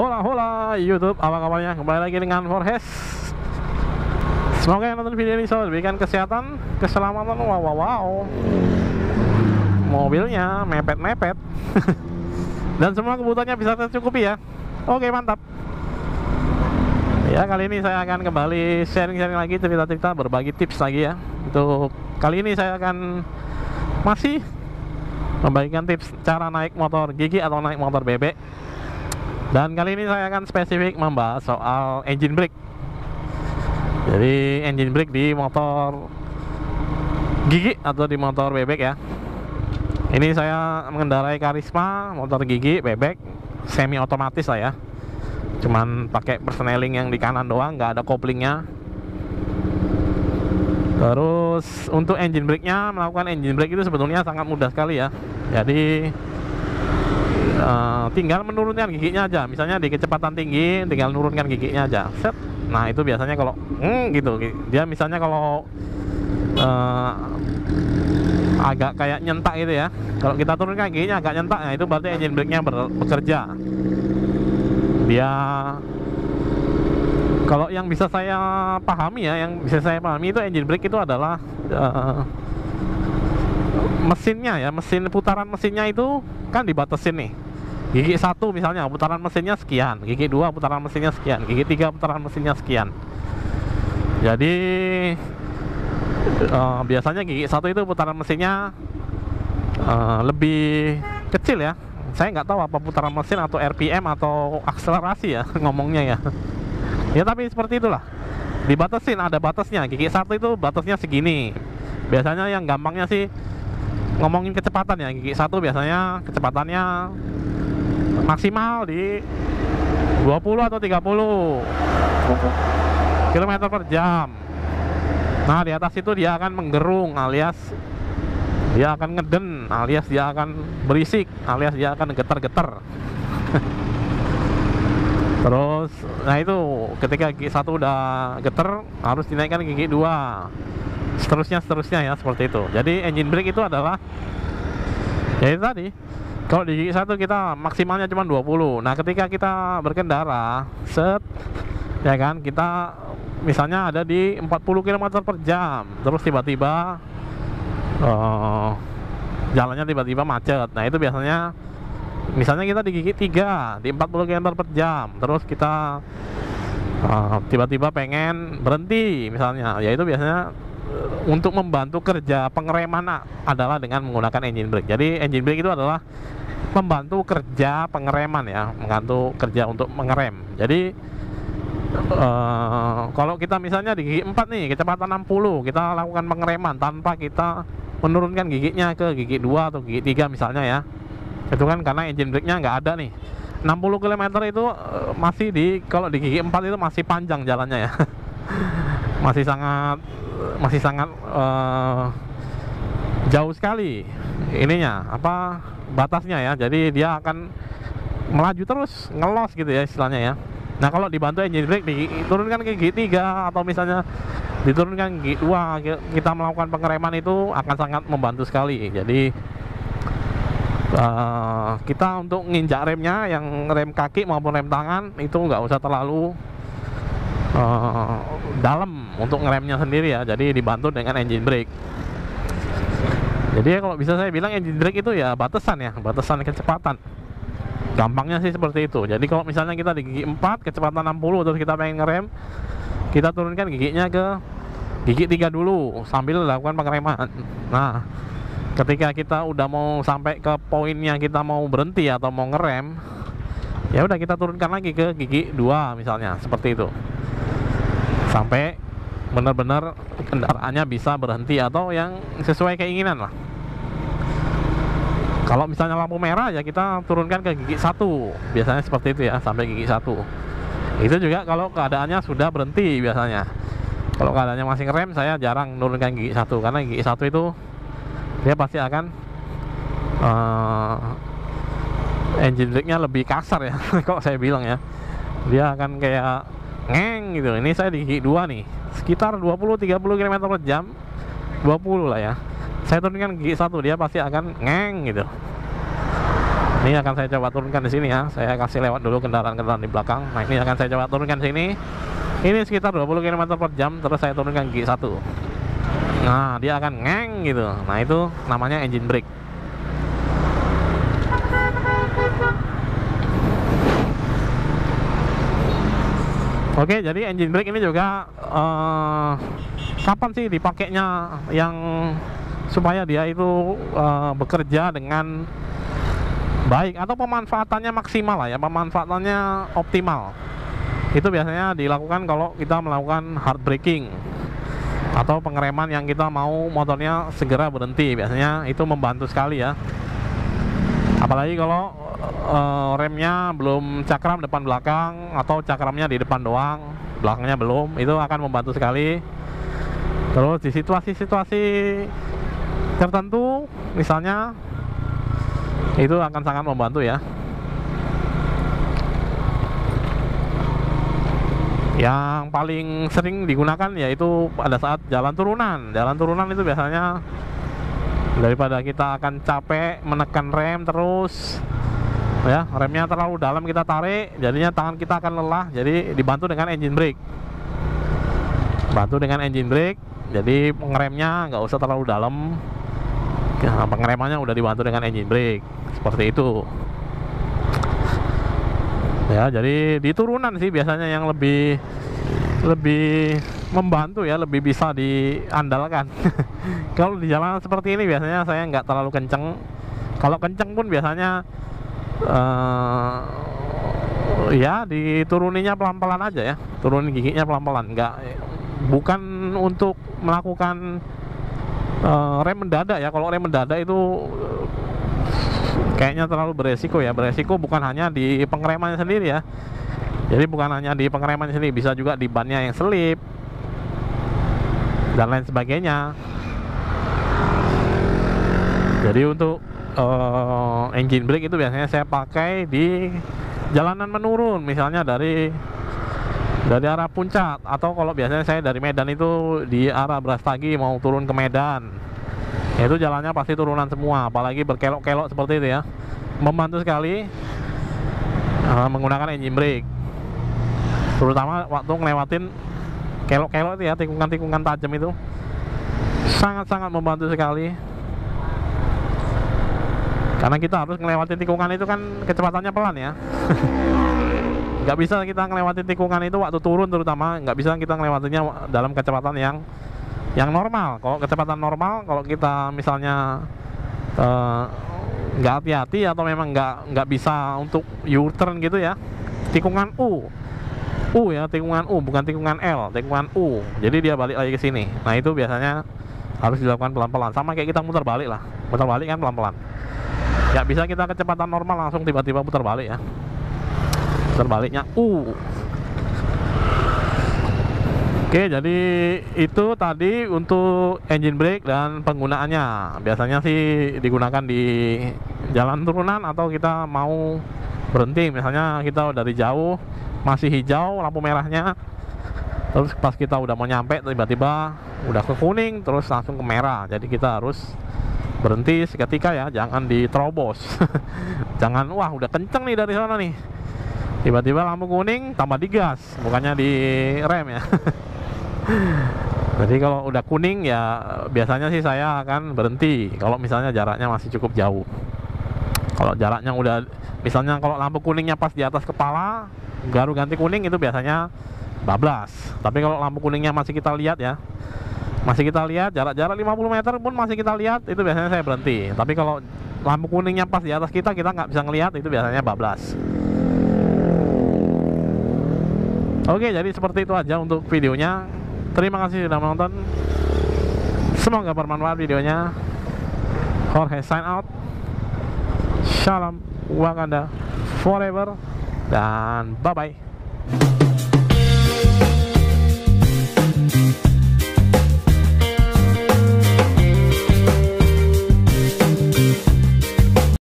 Hola hola YouTube, apa kabarnya? Kembali lagi dengan Forhes. Semoga yang nonton video ini selalu diberikan kesehatan, keselamatan. Wow. Mobilnya mepet-mepet dan semua kebutuhannya bisa tercukupi ya. Oke, mantap. Ya, kali ini saya akan kembali sharing-sharing lagi, cerita-cerita, berbagi tips lagi ya. Untuk kali ini saya akan masih membagikan tips cara naik motor gigi atau naik motor bebek. Dan kali ini saya akan spesifik membahas soal engine brake. Jadi engine brake di motor gigi atau di motor bebek ya. Ini saya mengendarai Karisma, motor gigi bebek, semi otomatis lah ya. Cuman pakai persneling yang di kanan doang, nggak ada koplingnya. Terus untuk engine brake-nya, melakukan engine brake itu sebetulnya sangat mudah sekali ya. Jadi tinggal menurunkan giginya aja. Misalnya di kecepatan tinggi, tinggal menurunkan giginya aja. Set. Nah itu biasanya kalau gitu, dia misalnya kalau agak kayak nyentak gitu ya. Kalau kita turunkan giginya agak nyentak, nah itu berarti engine brake-nya bekerja. Dia kalau yang bisa saya pahami ya, itu engine brake itu adalah mesinnya ya, putaran mesinnya itu kan dibatasin nih. Gigi 1 misalnya putaran mesinnya sekian, gigi 2 putaran mesinnya sekian, gigi 3 putaran mesinnya sekian. Jadi biasanya gigi 1 itu putaran mesinnya lebih kecil ya. Saya nggak tahu apa putaran mesin atau RPM atau akselerasi ya ngomongnya ya. Ya tapi seperti itulah. Dibatasin, ada batasnya. Gigi 1 itu batasnya segini. Biasanya yang gampangnya sih ngomongin kecepatan ya. Gigi 1 biasanya kecepatannya maksimal di 20 atau 30 km per jam. Nah di atas itu dia akan menggerung, alias dia akan ngeden, alias dia akan berisik, alias dia akan getar-getar. Terus nah itu ketika gigi 1 udah getar, harus dinaikkan gigi 2, seterusnya ya, seperti itu. Jadi engine brake itu adalah ya itu tadi. Kalau di gigi 1 kita maksimalnya cuma 20. Nah ketika kita berkendara ya kan, kita misalnya ada di 40 km per jam, terus tiba-tiba jalannya tiba-tiba macet. Nah itu biasanya misalnya kita di gigi 3 di 40 km per jam, terus kita tiba-tiba pengen berhenti misalnya, ya itu biasanya untuk membantu kerja pengereman adalah dengan menggunakan engine brake. Jadi engine brake itu adalah membantu kerja pengereman ya, membantu kerja untuk mengerem. Jadi kalau kita misalnya di gigi 4 nih kecepatan 60, kita lakukan pengereman tanpa kita menurunkan giginya ke gigi 2 atau gigi 3 misalnya ya. Itu kan karena engine brake-nya nggak ada nih. 60 km itu masih kalau di gigi 4 itu masih panjang jalannya ya. masih sangat jauh sekali ininya, batasnya ya. Jadi dia akan melaju terus, ngelos gitu ya istilahnya ya. Nah kalau dibantu engine brake, diturunkan ke gigi 3 atau misalnya diturunkan gigi 2, kita melakukan pengereman, itu akan sangat membantu sekali. Jadi kita untuk nginjak remnya, yang rem kaki maupun rem tangan, itu nggak usah terlalu dalam untuk ngeremnya sendiri ya. Jadi dibantu dengan engine brake. Jadi ya kalau bisa saya bilang engine brake itu ya batasan kecepatan. Gampangnya sih seperti itu. Jadi kalau misalnya kita di gigi 4 kecepatan 60, terus kita pengen ngerem, kita turunkan giginya ke gigi 3 dulu sambil lakukan pengereman. Nah ketika kita udah mau sampai ke poinnya, kita mau berhenti atau mau ngerem, ya udah kita turunkan lagi ke gigi 2 misalnya, seperti itu, sampai benar-benar kendaraannya bisa berhenti atau yang sesuai keinginan lah. Kalau misalnya lampu merah ya kita turunkan ke gigi 1, biasanya seperti itu ya, sampai gigi 1. Itu juga kalau keadaannya sudah berhenti biasanya. Kalau keadaannya masih ngerem, saya jarang menurunkan gigi 1, karena gigi 1 itu dia pasti akan engine brake-nya lebih kasar ya. Kalau saya bilang ya, dia akan kayak ngeng gitu. Ini saya di gigi 2 nih, sekitar 20-30 km per jam, 20 lah ya, saya turunkan gigi 1, dia pasti akan ngeng gitu. Ini akan saya coba turunkan di sini ya. Saya kasih lewat dulu kendaraan-kendaraan di belakang. Nah, ini akan saya coba turunkan sini. Ini sekitar 20 km per jam. Terus saya turunkan gigi 1. Nah, dia akan ngeng gitu. Nah, itu namanya engine brake. Oke, jadi engine brake ini juga kapan sih dipakainya yang supaya dia itu bekerja dengan baik atau pemanfaatannya maksimal lah ya, pemanfaatannya optimal. Itu biasanya dilakukan kalau kita melakukan hard braking atau pengereman yang kita mau motornya segera berhenti. Biasanya itu membantu sekali ya. Apalagi kalau remnya belum cakram depan belakang atau cakramnya di depan doang, belakangnya belum, itu akan membantu sekali. Terus di situasi-situasi tertentu misalnya itu akan sangat membantu ya. Yang paling sering digunakan yaitu pada saat jalan turunan. Jalan turunan itu biasanya daripada kita akan capek menekan rem terus ya, remnya terlalu dalam kita tarik, jadinya tangan kita akan lelah. Jadi dibantu dengan engine brake. Bantu dengan engine brake, jadi pengeremnya nggak usah terlalu dalam. Nah, pengeremannya udah dibantu dengan engine brake. Seperti itu ya. Jadi di turunan sih biasanya yang lebih membantu ya, lebih bisa diandalkan. Kalau di jalan seperti ini biasanya saya nggak terlalu kenceng. Kalau kenceng pun biasanya ya dituruninya pelan-pelan aja ya, turunin giginya pelan-pelan. Bukan untuk melakukan rem mendadak ya. Kalau rem mendadak itu kayaknya terlalu beresiko ya. Beresiko bukan hanya di pengeremannya sendiri ya. Jadi bukan hanya di pengeremannya sendiri, bisa juga di bannya yang selip dan lain sebagainya. Jadi untuk engine brake itu biasanya saya pakai di jalanan menurun, misalnya dari arah Puncak, atau kalau biasanya saya dari Medan itu di arah Brastagi mau turun ke Medan, itu jalannya pasti turunan semua, apalagi berkelok-kelok seperti itu ya. Membantu sekali menggunakan engine brake, terutama waktu ngelewatin kelok-kelok itu ya, tikungan-tikungan tajam itu sangat-sangat membantu sekali. Karena kita harus ngelewatin tikungan itu kan kecepatannya pelan ya. Nggak bisa kita ngelewatin tikungan itu waktu turun, terutama nggak bisa kita ngelewatinnya dalam kecepatan yang normal. Kalau kecepatan normal, kalau kita misalnya nggak hati-hati atau memang nggak bisa untuk U-turn gitu ya, tikungan U ya, tikungan U bukan tikungan L, tikungan U. Jadi dia balik lagi ke sini. Nah itu biasanya harus dilakukan pelan-pelan. Sama kayak kita muter balik lah, muter balik kan pelan-pelan. Nggak bisa kita kecepatan normal langsung tiba-tiba putar balik ya. Putar baliknya Oke, jadi itu tadi untuk engine brake dan penggunaannya. Biasanya sih digunakan di jalan turunan atau kita mau berhenti. Misalnya kita dari jauh masih hijau lampu merahnya, terus pas kita udah mau nyampe tiba-tiba udah ke kuning terus langsung ke merah. Jadi kita harus berhenti seketika ya, jangan diterobos. Jangan wah udah kenceng nih dari sana nih, tiba-tiba lampu kuning tambah digas, bukannya di rem ya. Jadi kalau udah kuning ya biasanya sih saya akan berhenti kalau misalnya jaraknya masih cukup jauh. Kalau jaraknya udah, misalnya kalau lampu kuningnya pas di atas kepala baru ganti kuning, itu biasanya bablas. Tapi kalau lampu kuningnya masih kita lihat ya, masih kita lihat jarak-jarak 50 meter pun masih kita lihat, itu biasanya saya berhenti. Tapi kalau lampu kuningnya pas di atas kita nggak bisa ngelihat, itu biasanya bablas. Oke, jadi seperti itu aja untuk videonya. Terima kasih sudah menonton. Semoga bermanfaat videonya. Jorge sign out. Shalom Wakanda forever, dan bye bye.